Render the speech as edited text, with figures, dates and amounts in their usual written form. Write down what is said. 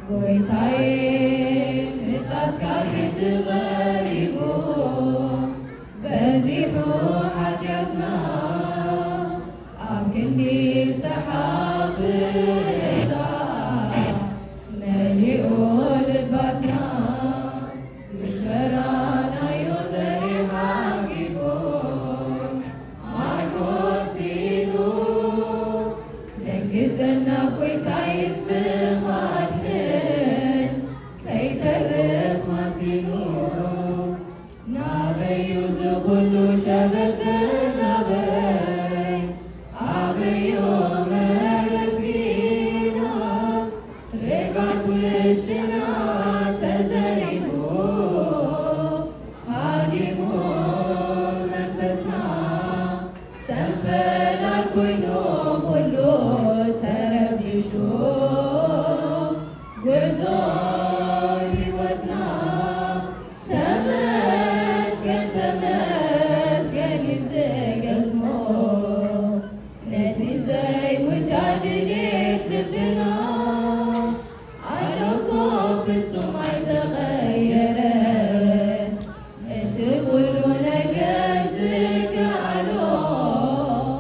ጎይታዬ ምጽአት ካፊት ቀሪቦ በዚሑ ኃጢአትና ኣብ ክንዲ ሰሓብታ መሊኡ ልባትና ዝፈራናዮ ዘሪኻ ጊቦ ማርቆስ ኢሉ ደንግጸና ጎይታዬ ዝብኻድህን ከይተርፍ ማሲኑ ናበዩ ዝኩሉ ሸበል ናበይ ኣበዮ መዕረፊና ርጋት ውሽጥና ተዘሪጉ ሃዲሞ መንፈስና ሰንፈላል ኮይኑ ኩሉ ተረብሹ ጉዕዞ ሕይወትና ተመስገን ተመስገን ይብዘገዝሞ ነቲ ዘይውዳድ